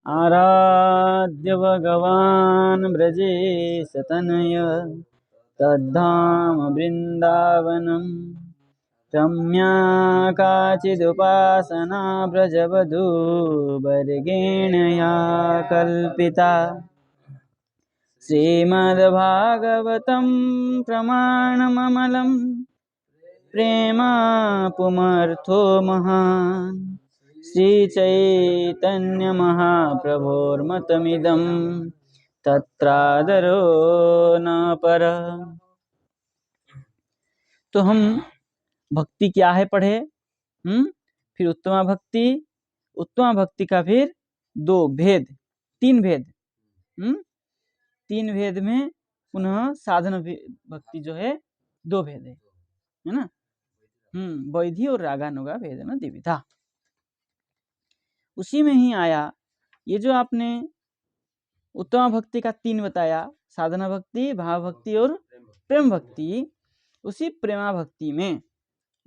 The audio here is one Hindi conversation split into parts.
आराध्य भगवान् ब्रजेशतनय तद्धाम वृन्दावनं रम्या काचिदुपासना व्रजवधूवर्गेण या कल्पिता श्रीमद्भागवतं प्रमाणममलं प्रेमा पुमर्थो महान् श्रीचैतन्यमहाप्रभोर्मतमिदं तत्रादरो न पर। तो हम भक्ति क्या है पढ़े, फिर उत्तमा भक्ति का फिर दो भेद, तीन भेद, तीन भेद में पुनः साधन भक्ति जो है दो भेद है ना, वैधि और रागानुगा भेद न द्विविधा। उसी में ही आया ये जो आपने उत्तमा भक्ति का तीन बताया, साधना भक्ति, भाव भक्ति और प्रेम भक्ति। उसी प्रेमा भक्ति में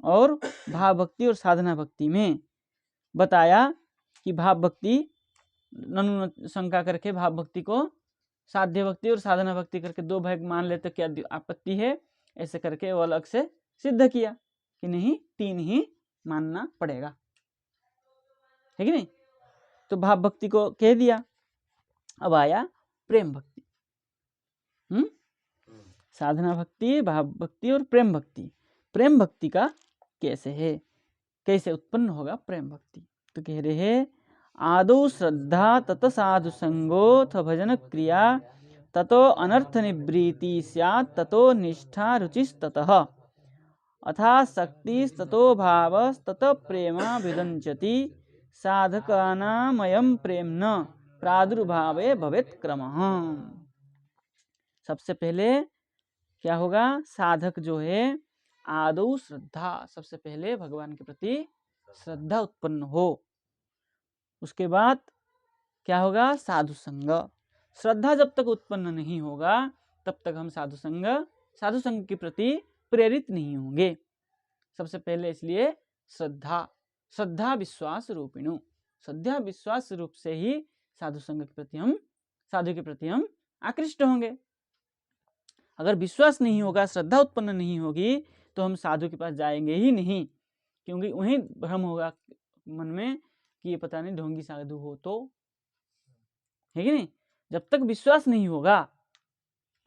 और भाव भक्ति और साधना भक्ति में बताया कि भाव भक्ति ननु शंका करके भाव भक्ति को साध्य भक्ति और साधना भक्ति करके दो भाग मान लेते, क्या आपत्ति है? ऐसे करके वो अलग से सिद्ध किया कि नहीं, तीन ही मानना पड़ेगा, है कि नहीं। तो भाव भक्ति को कह दिया। अब आया प्रेम भक्ति, साधना भक्ति, भाव भक्ति और प्रेम भक्ति। प्रेम भक्ति का कैसे है, कैसे उत्पन्न होगा प्रेम भक्ति? तो कह रहे हैं आदौ श्रद्धा तत साधु संगोथ भजन क्रिया ततो अनर्थ निवृत्ति स्यात् ततो निष्ठा रुचिस्ततः अथा शक्तिस्ततो भावस्तत प्रेमा विदंचति साधकानामयं प्रेम्ण प्रादुर्भावे भवेत् क्रमः। सबसे पहले क्या होगा? साधक जो है आदौ श्रद्धा, सबसे पहले भगवान के प्रति श्रद्धा उत्पन्न हो। उसके बाद क्या होगा? साधु संग। श्रद्धा जब तक उत्पन्न नहीं होगा तब तक हम साधु संग के प्रति प्रेरित नहीं होंगे। सबसे पहले इसलिए श्रद्धा विश्वास रूपिणु, श्रद्धा विश्वास रूप से ही साधु के प्रति हम आकृष्ट होंगे। अगर विश्वास नहीं होगा, श्रद्धा उत्पन्न नहीं होगी तो हम साधु के पास जाएंगे ही नहीं, क्योंकि वहीं भ्रम होगा मन में कि ये पता नहीं ढोंगी साधु हो तो, है कि नहीं। जब तक विश्वास नहीं होगा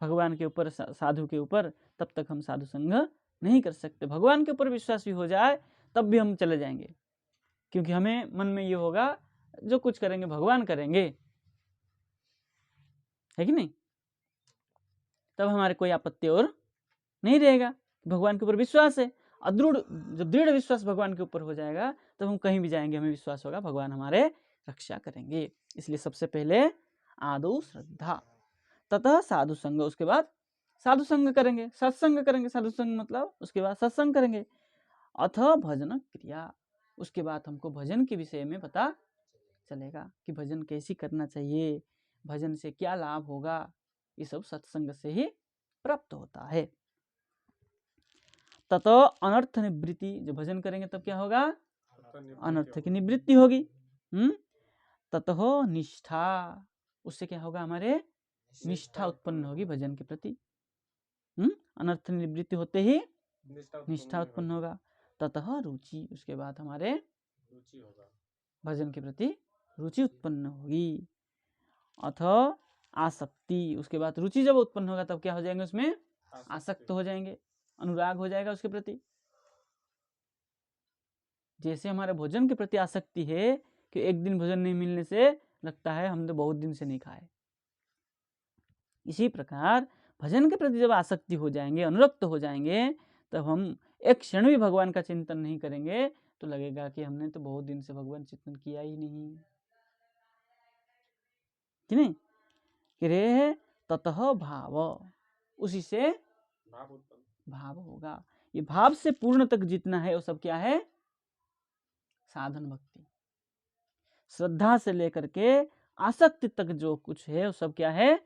भगवान के ऊपर, साधु के ऊपर, तब तक हम साधु संग नहीं कर सकते। भगवान के ऊपर विश्वास भी हो जाए तब भी हम चले जाएंगे, क्योंकि हमें मन में ये होगा जो कुछ करेंगे भगवान करेंगे, है कि नहीं। तब हमारे कोई आपत्ति और नहीं रहेगा, भगवान के ऊपर विश्वास है। जब दृढ़ विश्वास भगवान के ऊपर हो जाएगा तब हम कहीं भी जाएंगे, हमें विश्वास होगा भगवान हमारे रक्षा करेंगे। इसलिए सबसे पहले आदौ श्रद्धा, ततः साधु संग, उसके बाद साधु संग करेंगे, सत्संग करेंगे। साधु संग मतलब उसके बाद सत्संग करेंगे। अथ भजन क्रिया, उसके बाद हमको भजन के विषय में पता चलेगा कि भजन कैसी करना चाहिए, भजन से क्या लाभ होगा, ये सब सत्संग से ही प्राप्त होता है। ततो अनर्थ निवृत्ति, जब भजन करेंगे तब क्या होगा? अनर्थ की निवृत्ति होगी। ततो निष्ठा, उससे क्या होगा? हमारे निष्ठा उत्पन्न होगी भजन के प्रति। अनर्थ निवृत्ति होते ही निष्ठा उत्पन्न होगा। ततः रुचि, उसके बाद हमारे भजन के प्रति रुचि उत्पन्न होगी। अथ आसक्ति, उसके बाद रुचि जब उत्पन्न होगा तब क्या हो जाएंगे? उसमें आसक्त हो जाएंगे, अनुराग हो जाएगा उसके प्रति। जैसे हमारे भोजन के प्रति आसक्ति है कि एक दिन भोजन नहीं मिलने से लगता है हम तो बहुत दिन से नहीं खाए, इसी प्रकार भजन के प्रति जब आसक्ति हो जाएंगे, अनुरक्त हो जाएंगे, तब हम एक क्षण भी भगवान का चिंतन नहीं करेंगे तो लगेगा कि हमने तो बहुत दिन से भगवान चिंतन किया ही नहीं, कि नहीं। कि रे है ततः भाव, उसी से भाव होगा। ये भाव से पूर्ण तक जितना है वो सब क्या है? साधन भक्ति। श्रद्धा से लेकर के आसक्ति तक जो कुछ है वो सब क्या है?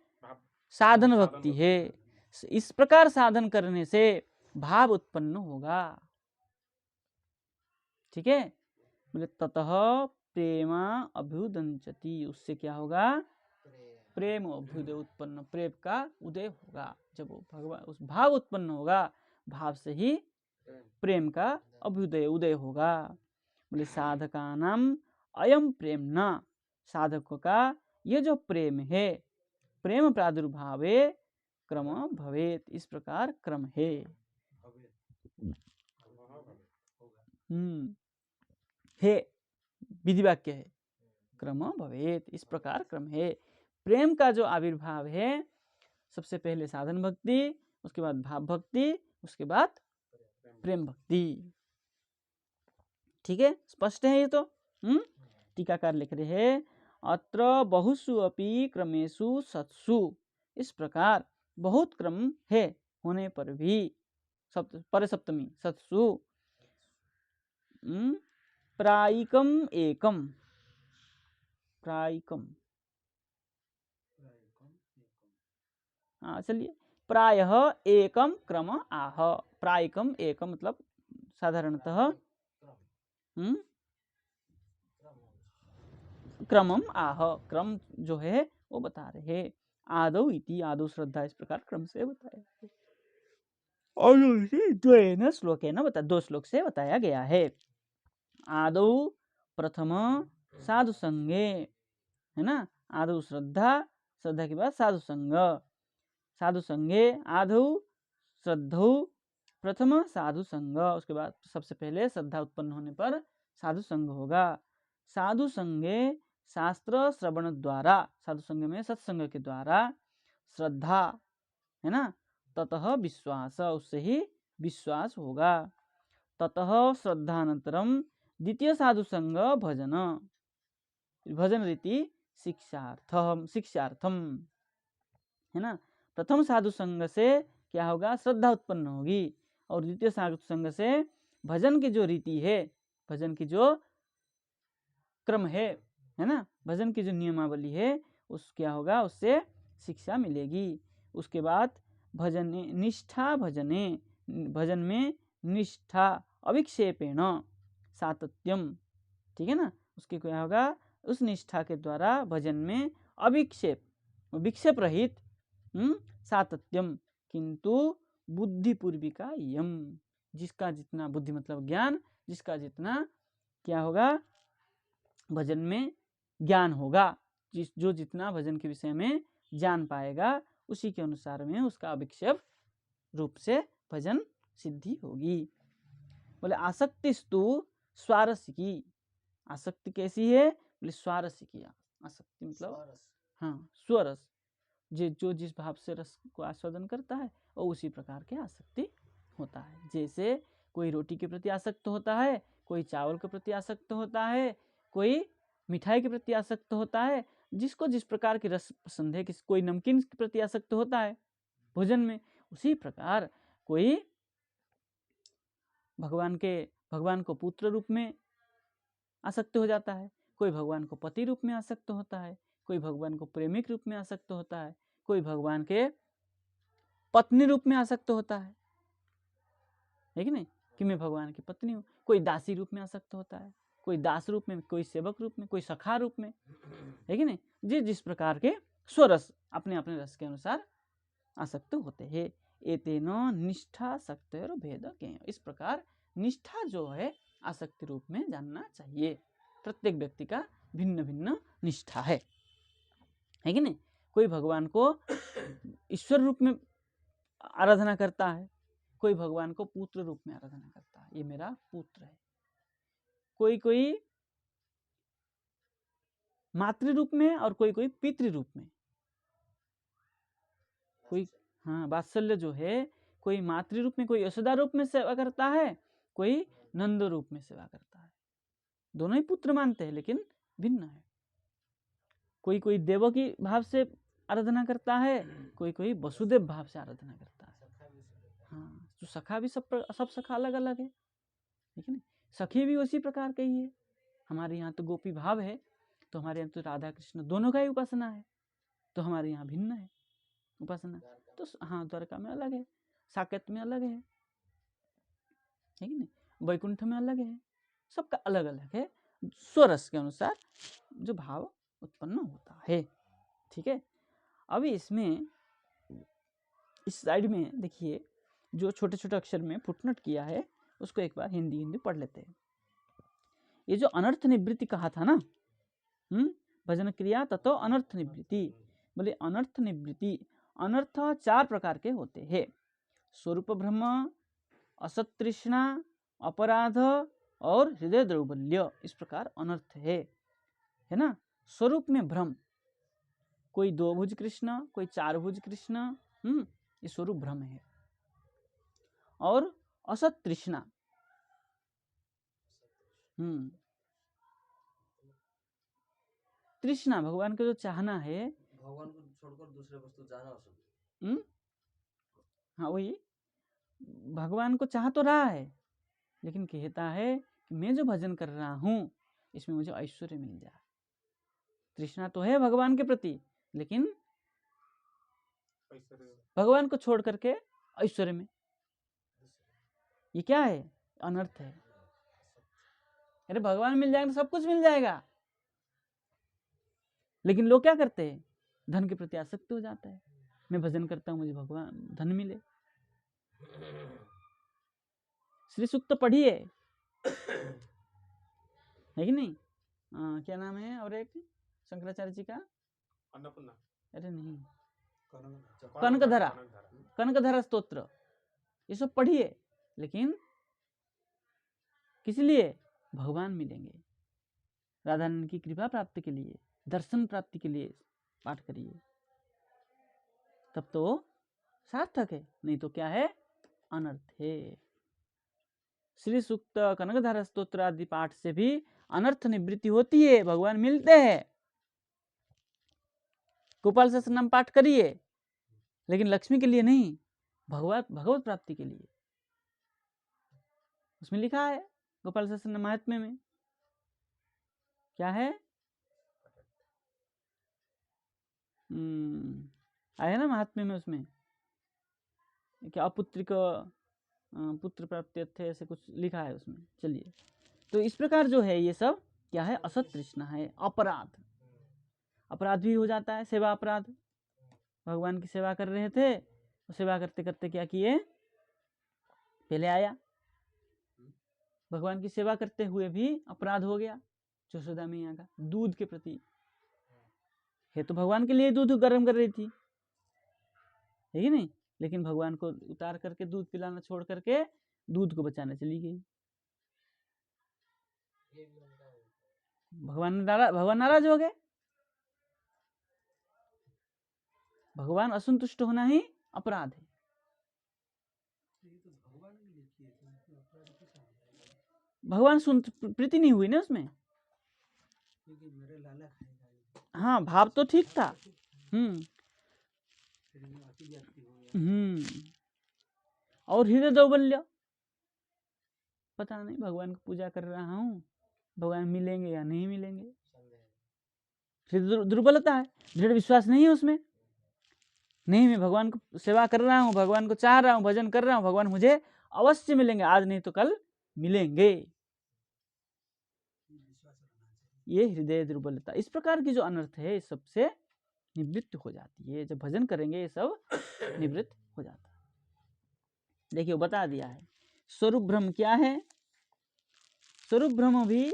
साधन भक्ति है। इस प्रकार साधन करने से भाव उत्पन्न होगा, ठीक है। बोले ततः प्रेमा अभ्युदंचति, उससे क्या होगा, प्रेम अभ्युदय उत्पन्न, प्रेम का उदय होगा। जब वो भगवान उस भाव उत्पन्न होगा, भाव से ही प्रेम का अभ्युदय उदय होगा। बोले साधकानाम अयम प्रेम न, साधकों का ये जो प्रेम है, प्रेम प्रादुर्भावे क्रम भवेत, इस प्रकार क्रम है। है विधि वाक्य है, क्रम भवेत, इस प्रकार क्रम है। प्रेम का जो आविर्भाव है, सबसे पहले साधन भक्ति, उसके बाद भाव भक्ति, उसके बाद प्रेम भक्ति। ठीक है, स्पष्ट है ये तो। टीकाकार लिख रहे हैं अत्र बहुसु अपि क्रमेषु सत्सु, इस प्रकार बहुत क्रम है होने पर भी, पर सप्तमी सत्सु प्रायिकम एकम, प्रायिकम, हाँ चलिए, प्रायः एकम क्रम आह, प्रायिकम एकम मतलब साधारणतः क्रमम आह, क्रम जो है वो बता रहे हैं। आदौ इति, आदौ श्रद्धा, इस प्रकार क्रम से बताया। और द्वेन श्लोकेन बता, 2 श्लोक से बताया गया है। आदौ प्रथम साधु संगे, है ना, आदौ श्रद्धा, श्रद्धा के बाद साधु संग, साधु संगे आदौ श्रद्धौ, प्रथम साधु संग, उसके बाद सबसे पहले श्रद्धा उत्पन्न होने पर साधु संग होगा। साधु संगे शास्त्र श्रवण द्वारा, साधु संग में सत्संग के द्वारा, श्रद्धा, है ना, ततः विश्वास, उससे ही विश्वास होगा। ततः श्रद्धानंतरम द्वितीय साधु संग भजन, भजन रीति शिक्षार्थम, शिक्षार्थम, है ना। प्रथम साधु संग से क्या होगा, श्रद्धा उत्पन्न होगी, और द्वितीय साधु संग से भजन की जो रीति है, भजन की जो क्रम है ना, भजन की जो नियमावली है, उस क्या होगा, उससे शिक्षा मिलेगी। उसके बाद भजन निष्ठा, भजने, भजन में निष्ठा, अविक्षेपेण सातत्यम, ठीक है ना, उसके क्या होगा, उस निष्ठा के द्वारा भजन में अविक्षेप, विक्षेप रहित सातत्यम, किंतु बुद्धि पूर्विका यम, जिसका जितना बुद्धि मतलब ज्ञान, जिसका जितना क्या होगा, भजन में ज्ञान होगा, जो जितना भजन के विषय में जान पाएगा, उसी के अनुसार में उसका अविक्षेप रूप से भजन सिद्धि होगी। बोले आसक्तिस्तु स्वारस्य की, आसक्ति कैसी है, बोले स्वारस्य की, आसक्ति मतलब हाँ स्वरस, जो जिस भाव से रस को आस्वादन करता है वो उसी प्रकार के आसक्ति होता है। जैसे कोई रोटी के प्रति आसक्त होता है, कोई चावल के प्रति आसक्त होता है, कोई मिठाई के प्रति आसक्त होता है, जिसको जिस प्रकार की रस पसंद है, कोई नमकीन के प्रति आसक्त होता है भोजन में, उसी प्रकार कोई भगवान को पुत्र रूप में आसक्त हो जाता है, कोई भगवान को पति रूप में आसक्त होता है, कोई भगवान को प्रेमिक रूप में आसक्त होता है, कोई भगवान के पत्नी रूप में आसक्त होता है कि नहीं, कि मैं भगवान की पत्नी हूँ, कोई दासी रूप में आसक्त होता है, कोई दास रूप में, कोई सेवक रूप में, कोई सखा रूप में, है कि नहीं, जिस प्रकार के स्वरस अपने अपने रस के अनुसार आसक्त होते हैं। एतेन निष्ठा शक्ति और भेद ज्ञेय, इस प्रकार निष्ठा जो है आसक्ति रूप में जानना चाहिए। प्रत्येक व्यक्ति का भिन्न भिन्न निष्ठा है कि नहीं। कोई भगवान को ईश्वर रूप में आराधना करता है, कोई भगवान को पुत्र रूप में आराधना करता है, ये मेरा पुत्र है। कोई कोई मातृ रूप में और कोई कोई पितृ रूप में, कोई हाँ वात्सल्य जो है, कोई मातृ रूप में, कोई यशोदा रूप में सेवा करता है, कोई नंद रूप में सेवा करता है। दोनों ही पुत्र मानते हैं लेकिन भिन्न है। कोई कोई देवकी भाव से आराधना करता है, कोई कोई वसुदेव भाव से आराधना करता है। हाँ, तो सखा भी सब सखा अलग अलग है, ठीक है ना। सखी भी उसी प्रकार का ही है। हमारे यहाँ तो गोपी भाव है, तो हमारे यहाँ तो राधा कृष्ण दोनों का ही उपासना है, तो हमारे यहाँ भिन्न है उपासना। तो हाँ, द्वारका में अलग है, साकेत में अलग है कि नहीं, वैकुंठ में अलग है, सबका अलग अलग है। स्वरस के अनुसार जो भाव उत्पन्न होता है। ठीक है, अभी इसमें इस साइड में देखिए जो छोटे छोटे अक्षर में फुटनोट किया है उसको एक बार हिंदी पढ़ लेते हैं। ये जो अनर्थ निवृत्ति कहा था ना, भजन क्रिया ततो अनर्थ निवृत्ति, बोले अनर्थ निवृत्ति, अनर्थ 4 प्रकार के होते हैं। स्वरूप भ्रम, असत तृष्णा, अपराध और हृदय दौर्बल्य, इस प्रकार अनर्थ है ना। स्वरूप में भ्रम, कोई 2 भुज कृष्ण, कोई 4 भुज कृष्ण, ये स्वरूप भ्रम है। और असत तृष्णा, तृष्णा भगवान का जो चाहना है, भगवान को छोड़कर दूसरे वस्तु जाना असत। हाँ वही, भगवान को चाह तो रहा है लेकिन कहता है कि मैं जो भजन कर रहा हूँ इसमें मुझे ऐश्वर्य मिल जाए। तृष्णा तो है भगवान के प्रति, लेकिन भगवान को छोड़ करके ऐश्वर्य में, ये क्या है? अनर्थ है। अरे भगवान मिल जाएगा तो सब कुछ मिल जाएगा, लेकिन लोग क्या करते हैं? धन के प्रति आसक्त हो जाता है। मैं भजन करता हूँ, मुझे भगवान धन मिले। श्री सूक्त पढ़िए, है कि नहीं? क्या नाम है और एक शंकराचार्य जी का? अन्नपूर्णा। अरे नहीं, कनकधरा, कनकधरा स्तोत्र, ये सब पढ़िए। लेकिन किस लिए? भगवान मिलेंगे, राधा रानी की कृपा प्राप्ति के लिए, दर्शन प्राप्ति के लिए पाठ करिए, तब तो सार्थक है। नहीं तो क्या है? अनर्थ है। श्री सूक्त, कनकधारा स्तोत्र आदि पाठ से भी अनर्थ निवृत्ति होती है, भगवान मिलते हैं। गोपाल सहस्त्रनाम पाठ करिए, लेकिन लक्ष्मी के लिए नहीं, भगवत प्राप्ति के लिए। उसमें लिखा है गोपाल सहस्त्रनाम महात्म्य में, क्या है? आया ना महात्म्य में, उसमें क्या अपुत्रिक पुत्र प्राप्ति थे, ऐसे कुछ लिखा है उसमें। चलिए, तो इस प्रकार जो है ये सब क्या है? असत तृष्णा है, अपराध। अपराध भी हो जाता है, सेवा अपराध। भगवान की सेवा कर रहे थे, तो सेवा करते करते क्या किए? पहले आया, भगवान की सेवा करते हुए भी अपराध हो गया। यशोदा मैया का दूध के प्रति है, तो भगवान के लिए दूध गर्म कर रही थी, है कि नहीं? लेकिन भगवान को उतार करके दूध पिलाना छोड़ करके दूध को बचाने चली गई। भगवान नाराज हो गए। भगवान असंतुष्ट होना ही अपराध है। भगवान प्रीति नहीं हुई ना उसमें। हाँ, भाव तो ठीक था। और हृदय दौर्बल्य, पता नहीं भगवान की पूजा कर रहा हूँ, भगवान मिलेंगे या नहीं मिलेंगे। हृदय दुर्बलता है, दृढ़ विश्वास नहीं है उसमें। नहीं, मैं भगवान को सेवा कर रहा हूँ, भगवान को चाह रहा हूँ, भजन कर रहा हूँ, भगवान मुझे अवश्य मिलेंगे, आज नहीं तो कल मिलेंगे। ये हृदय दुर्बलता, इस प्रकार की जो अनर्थ है, इस सबसे निवृत्त हो जाती है। जब भजन करेंगे ये सब निवृत्त हो जाता है। देखिए, बता दिया है स्वरूप भ्रम क्या है। स्वरूप भ्रम भी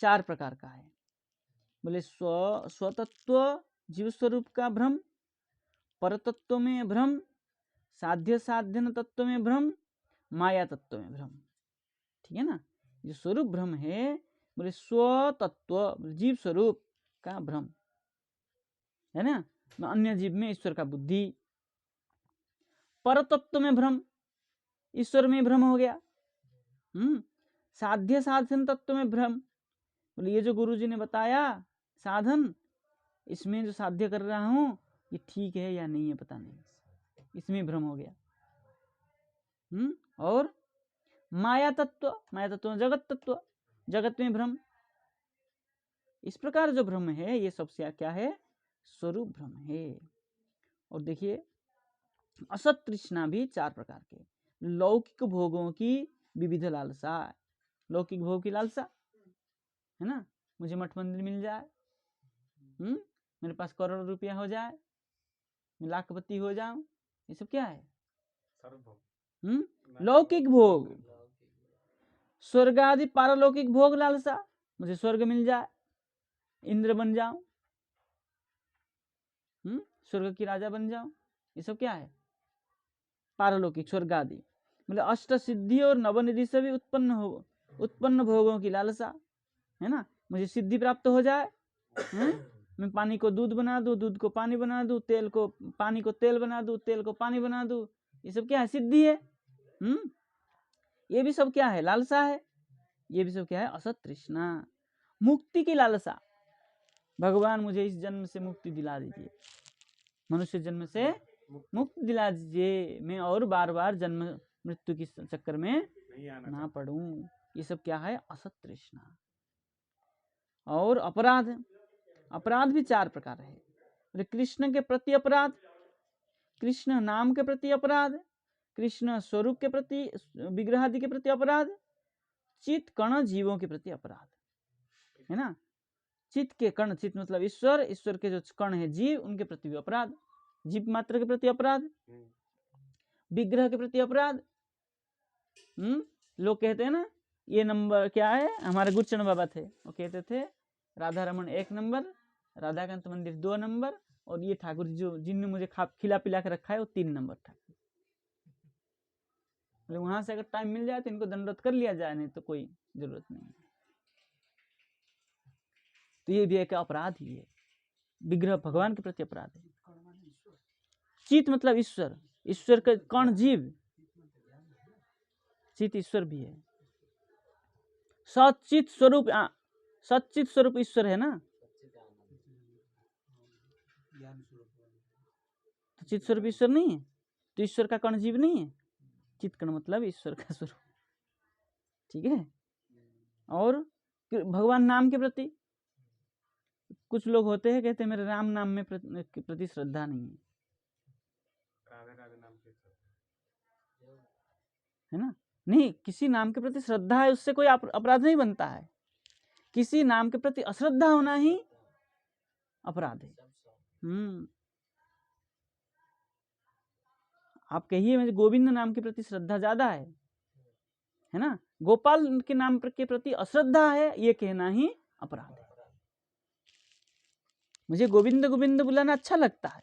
4 प्रकार का है। बोले स्वतत्व जीव स्वरूप का भ्रम, परतत्व में भ्रम, साध्य साधन तत्व में भ्रम, माया तत्व में भ्रम। ठीक है ना? जो स्वरूप भ्रम है, बोले स्वतत्व जीव स्वरूप का भ्रम है ना, अन्य जीव में ईश्वर का बुद्धि। परतत्व में भ्रम, ईश्वर में भ्रम हो गया। साध्य साधन तत्व में भ्रम, बोले ये जो गुरुजी ने बताया साधन, इसमें जो साध्य कर रहा हूं ये ठीक है या नहीं है पता नहीं, इसमें भ्रम हो गया। और माया तत्व में जगत तत्व, जगत में भ्रम। इस प्रकार जो भ्रम है ये सबसे क्या है? स्वरूप भ्रम है। और देखिए, असत तृष्णा भी 4 प्रकार के। लौकिक भोगों की विविध लालसा, लौकिक भोग की लालसा, है ना, मुझे मठ मंदिर मिल जाए, मेरे पास करोड़ रुपया हो जाए, मैं लाखपति हो जाऊं, ये सब क्या है? लौकिक भोग, स्वर्ग आदि पारलौकिक भोग लालसा, मुझे स्वर्ग मिल जाए, इंद्र बन जाऊं, स्वर्ग की राजा बन जाऊं, ये सब क्या है? पारलौकिक स्वर्ग आदि। मतलब अष्ट सिद्धि और नवनिधि से भी उत्पन्न भोगों की लालसा, है ना, मुझे सिद्धि प्राप्त हो जाए, मैं पानी को दूध बना दूं, दूध को पानी बना दूं, तेल को पानी को तेल बना दूं, तेल को पानी बना दूं, ये सब क्या है? सिद्धि है। ये भी सब क्या है? लालसा है। ये भी सब क्या है? असत तृष्णा। मुक्ति की लालसा, भगवान मुझे इस जन्म से मुक्ति दिला दीजिए, मनुष्य जन्म से मुक्ति दिला दीजिए, मैं और बार बार जन्म मृत्यु के चक्कर में ना पड़ूं, ये सब क्या है? असत तृष्णा। और अपराध, अपराध भी 4 प्रकार है। कृष्ण के प्रति अपराध, कृष्ण नाम के प्रति अपराध, कृष्ण स्वरूप के प्रति, विग्रह आदि के प्रति अपराध, चित्त कण जीवों के प्रति अपराध, है ना, चित्त के कण, चित्त मतलब ईश्वर, ईश्वर के जो कण है जीव, उनके प्रति भी अपराध, जीव मात्र के प्रति अपराध, विग्रह के प्रति अपराध। लोग कहते हैं ना, ये नंबर क्या है? हमारे गुरुचरण बाबा थे, वो कहते थे राधा रमन 1 नंबर, राधाकांत मंदिर 2 नंबर, और ये ठाकुर जो जिनने मुझे खिला पिला के रखा है वो 3 नंबर ठाकुर। मतलब वहां से अगर टाइम मिल जाए तो इनको दंडवत कर लिया जाए, नहीं तो कोई जरूरत नहीं। तो ये भी एक अपराध ही है, विग्रह भगवान के प्रति अपराध है। चित्त मतलब ईश्वर, ईश्वर का कण जीव, चित्त ईश्वर भी है। सचित स्वरूप, सचित स्वरूप ईश्वर है ना, तो चित्त स्वरूप ईश्वर नहीं है, तो ईश्वर का कण जीव नहीं है, चित्त कण मतलब ईश्वर का स्वरूप, ठीक है। और भगवान नाम के प्रति, कुछ लोग होते हैं कहते हैं मेरे राम नाम में प्रति श्रद्धा नहीं है, है ना, नहीं, किसी नाम के प्रति श्रद्धा है उससे कोई अपराध नहीं बनता है, किसी नाम के प्रति अश्रद्धा होना ही अपराध है। आप कहिए मुझे गोविंद नाम के प्रति श्रद्धा ज्यादा है ना, गोपाल के नाम के प्रति अश्रद्धा है, ये कहना ही अपराध है। मुझे गोविंद गोविंद बुलाना अच्छा लगता है,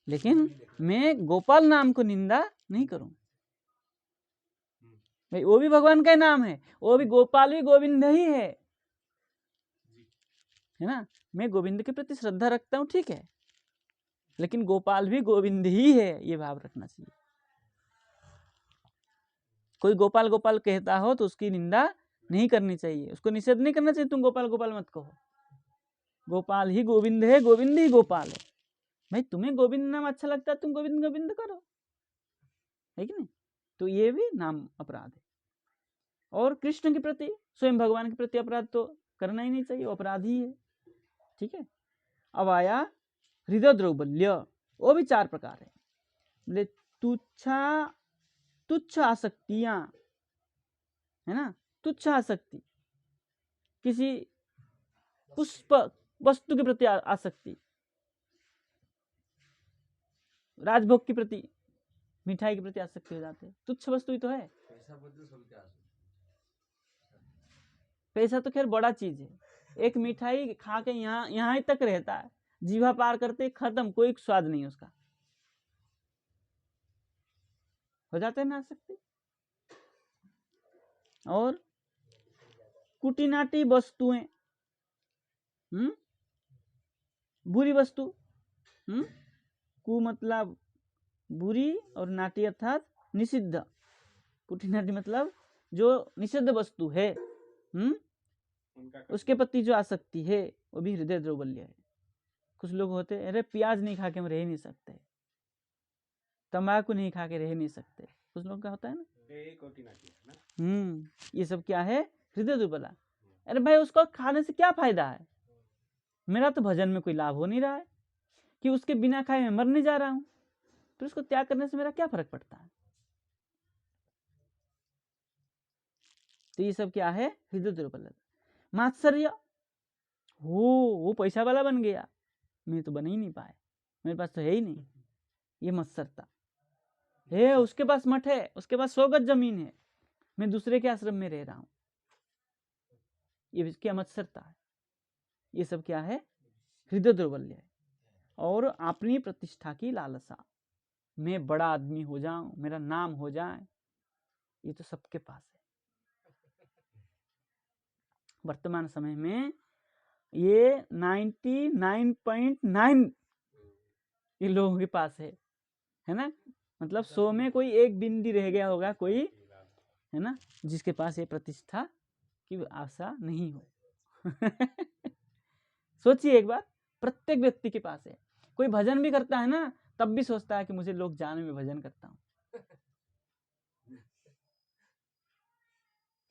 लेकिन मैं गोपाल नाम को निंदा नहीं करूं भाई, वो भी भगवान का नाम है, वो भी गोपाल भी गोविंद ही है ना, मैं गोविंद के प्रति श्रद्धा रखता हूं, ठीक है, लेकिन गोपाल भी गोविंद ही है, ये भाव रखना चाहिए। कोई गोपाल गोपाल कहता हो तो उसकी निंदा नहीं करनी चाहिए, उसको निषेध नहीं करना चाहिए, तुम गोपाल गोपाल मत कहो, गोपाल ही गोविंद है, गोविंद ही गोपाल है। भाई तुम्हें गोविंद नाम अच्छा लगता है, तुम गोविंद गोविंद करो, है कि नहीं, तो ये भी नाम अपराध है। और कृष्ण के प्रति, स्वयं भगवान के प्रति अपराध तो करना ही नहीं चाहिए, वो अपराध ही है, ठीक है। अब आया हृदय दौर्बल्य, वो भी 4 प्रकार है। बोले तुच्छ आसक्तियां, है ना, तुच्छ आसक्ति, किसी पुष्प वस्तु के प्रति आसक्ति, राजभोग के प्रति, मिठाई के प्रति आसक्ति हो जाते हैं, तुच्छ वस्तु ही तो है। पैसा तो खैर बड़ा चीज है, एक मिठाई खा के यहाँ तक रहता है, जीवा पार करते खत्म, कोई स्वाद नहीं उसका, हो जाते हैं ना आसक्ति। और कुटिनाटी वस्तुएं, बुरी वस्तु, कु मतलब बुरी और नाटी अर्थात निषिद्ध, कुटिनाटी मतलब जो निषिद्ध वस्तु है, उसके प्रति जो आसक्ति है, वो भी हृदय दौर्बल्य है। कुछ लोग होते हैं, अरे प्याज नहीं खा के हम रह नहीं सकते, तंबाकू नहीं खा के रह नहीं सकते, कुछ लोग का होता है ना, ये सब क्या है? हृदय दुर्बला। अरे भाई उसको खाने से क्या फायदा है, मेरा तो भजन में कोई लाभ हो नहीं रहा है, कि उसके बिना खाए मैं मरने जा रहा हूं, तो उसको त्याग करने से मेरा क्या फर्क पड़ता है। तो ये सब क्या है? हृदय दुर्बलता। मात्सर्य, वो पैसा वाला बन गया, मैं तो बन ही नहीं पाया, मेरे पास तो है ही नहीं, ये मत्सरता है। उसके पास मठ है, उसके पास 100 गज जमीन है, मैं दूसरे के आश्रम में रह रहा हूँ, ये क्या मत्सरता है? ये सब क्या है? हृदय दुर्बल्य है। और अपनी प्रतिष्ठा की लालसा, मैं बड़ा आदमी हो जाऊं, मेरा नाम हो जाए, ये तो सबके पास है। वर्तमान समय में ये 99.9 ये लोगों के पास है ना? मतलब 100 में कोई एक बिंदी रह गया होगा कोई, है ना, जिसके पास ये प्रतिष्ठा की आशा नहीं हो। सोचिए एक बार, प्रत्येक व्यक्ति के पास है। कोई भजन भी करता है ना, तब भी सोचता है कि मुझे लोग जाने में भजन करता हूँ।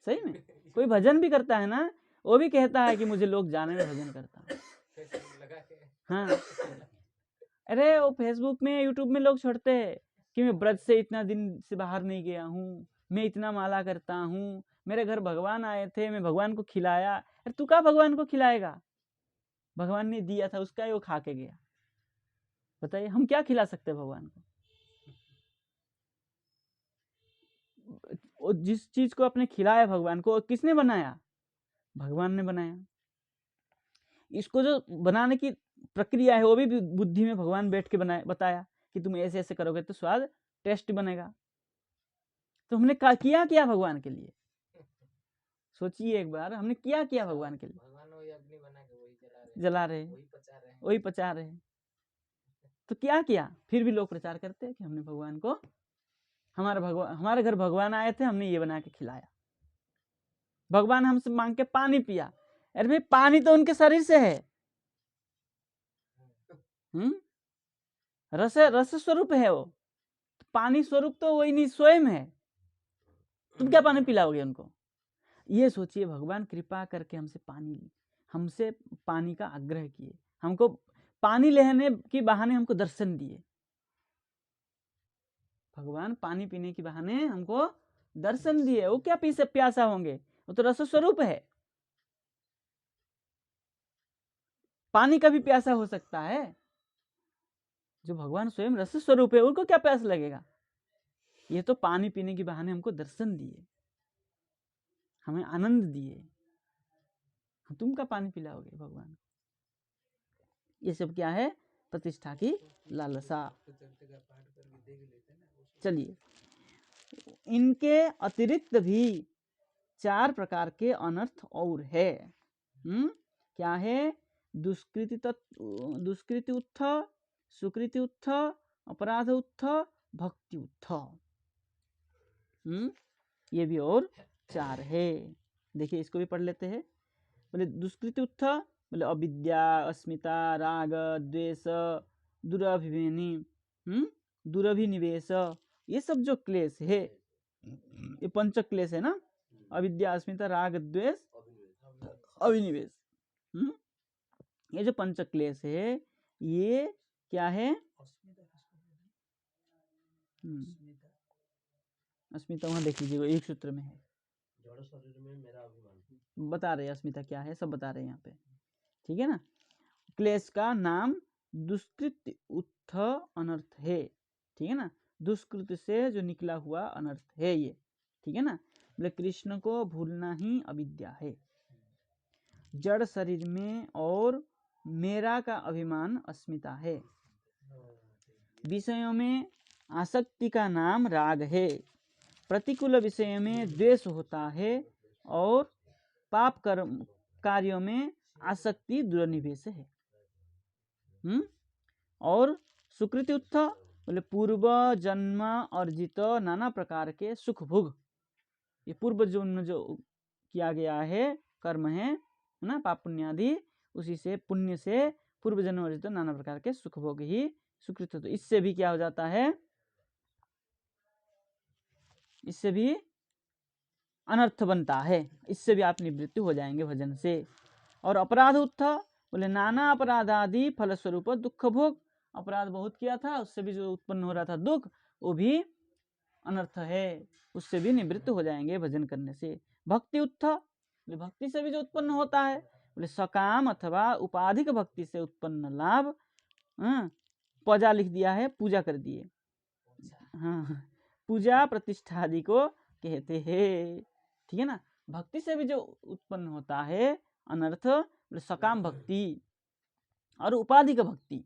सही में, कोई भजन भी करता है ना, वो भी कहता है कि मुझे लोग जाने में भजन करता हूँ। हाँ, अरे वो फेसबुक में, यूट्यूब में लोग छोड़ते हैं कि मैं ब्रज से इतना दिन से बाहर नहीं गया हूँ, मैं इतना माला करता हूँ, मेरे घर भगवान आए थे, मैं भगवान को खिलाया। अरे तू क्या भगवान को खिलाएगा? भगवान ने दिया था उसका ही वो खा के गया। बताइए, हम क्या खिला सकते हैं भगवान को? जिस चीज को आपने खिलाया भगवान को, किसने बनाया? भगवान ने बनाया। इसको जो बनाने की प्रक्रिया है वो भी बुद्धि में भगवान बैठ के बनाया, बताया कि तुम ऐसे ऐसे करोगे तो स्वाद टेस्ट बनेगा। तो हमने किया क्या भगवान के लिए? सोचिए एक बार, हमने किया भगवान के लिए? भगवान वही अग्नि बना के वही जला रहे, वही पचा रहे। तो क्या फिर भी लोग प्रचार करते हैं कि हमने भगवान को, हमारे घर भगवान आए थे, हमने ये बना के खिलाया। भगवान हमसे मांग के पानी पिया। अरे भाई, पानी तो उनके शरीर से है। रस स्वरूप है वो, पानी स्वरूप तो वही नहीं, स्वयं है। तुम क्या पानी पिलाओगे उनको? ये सोचिए, भगवान कृपा करके हमसे पानी का आग्रह किए, हमको पानी लेने के बहाने हमको दर्शन दिए। भगवान पानी पीने के बहाने हमको दर्शन दिए। वो क्या प्यासा होंगे? वो तो रस स्वरूप है। पानी का भी प्यासा हो सकता है। जो भगवान स्वयं रस स्वरूप है, उनको क्या प्यास लगेगा? ये तो पानी पीने के बहाने हमको दर्शन दिए, हमें आनंद दिए। तुम क्या पानी पिलाओगे भगवान? ये सब क्या है? प्रतिष्ठा की लालसा। चलिए, इनके अतिरिक्त भी 4 प्रकार के अनर्थ और है। क्या है? दुष्कृति उत्थ, सुकृति उत्थ, अपराध उत्थ, भक्ति उत्थ। ये भी और 4 है। देखिए, इसको भी पढ़ लेते हैं। बोले दुष्कृति उत्थ, बोले अविद्या, अस्मिता, राग, द्वेष, दुराभिमानी, दुराभिनिवेश, ये सब जो क्लेश है, ये पंच क्लेश है ना, अविद्या, अस्मिता, राग, द्वेष, अभिनिवेश। ये जो पंच क्लेश है, ये क्या है? अस्मिता वहां देख लीजिएगा, एक सूत्र में है, जड़ शरीर में मेरा अभिमान बता रहे हैं अस्मिता क्या है, सब बता रहे हैं यहाँ पे। ठीक है ना? क्लेश का नाम दुष्कृत उत्थ अनर्थ है। ठीक है ना? दुष्कृत से जो निकला हुआ अनर्थ है ये। ठीक है ना? बोले कृष्ण को भूलना ही अविद्या है। जड़ शरीर में और मेरा का अभिमान अस्मिता है। विषयों में आसक्ति का नाम राग है। प्रतिकूल विषय में द्वेष होता है और पाप कर्म कार्यों में आसक्ति दुर्निवेश है। और सुकृति उत्थ, बोले पूर्व जन्म अर्जित नाना प्रकार के सुख भोग, ये पूर्व जन्म जो किया गया है कर्म है ना, पाप पुण्य आदि, उसी से पुण्य से पूर्व जन्म अर्जित नाना प्रकार के सुख भोग ही सुकृत। तो इससे भी क्या हो जाता है? इससे भी अनर्थ बनता है, इससे भी आप निवृत्ति हो जाएंगे भजन से। और अपराध उत्थ, बोले नाना अपराध आदि फलस्वरूप दुख भोग, अपराध बहुत किया था, उससे भी जो उत्पन्न हो रहा था दुख, वो भी अनर्थ है, उससे भी निवृत्त हो जाएंगे भजन करने से। भक्ति उत्थ, बोले भक्ति से भी जो उत्पन्न होता है, बोले सकाम अथवा उपाधिक भक्ति से उत्पन्न लाभ। पजा लिख दिया है, पूजा कर दिए। हाँ, पूजा प्रतिष्ठा आदि को कहते हैं, ठीक है ना। भक्ति से भी जो उत्पन्न होता है अनर्थ, बोले सकाम भक्ति और उपाधि का भक्ति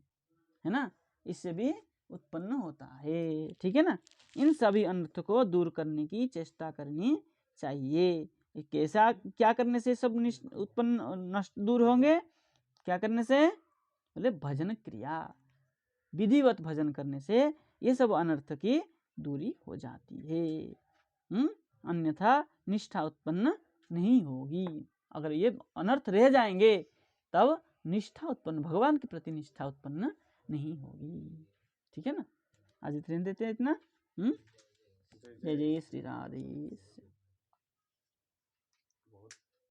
है ना, इससे भी उत्पन्न होता है, ठीक है ना। इन सभी अनर्थ को दूर करने की चेष्टा करनी चाहिए। कैसा, क्या करने से सब उत्पन्न नष्ट दूर होंगे, क्या करने से, बोले भजन क्रिया, विधिवत भजन करने से ये सब अनर्थ की दूरी हो जाती है। अन्यथा निष्ठा उत्पन्न नहीं होगी। अगर ये अनर्थ रह जाएंगे तब निष्ठा उत्पन्न, भगवान के प्रति निष्ठा उत्पन्न नहीं होगी, ठीक है ना। आज इतने देते हैं इतना। जय जय श्री राधे।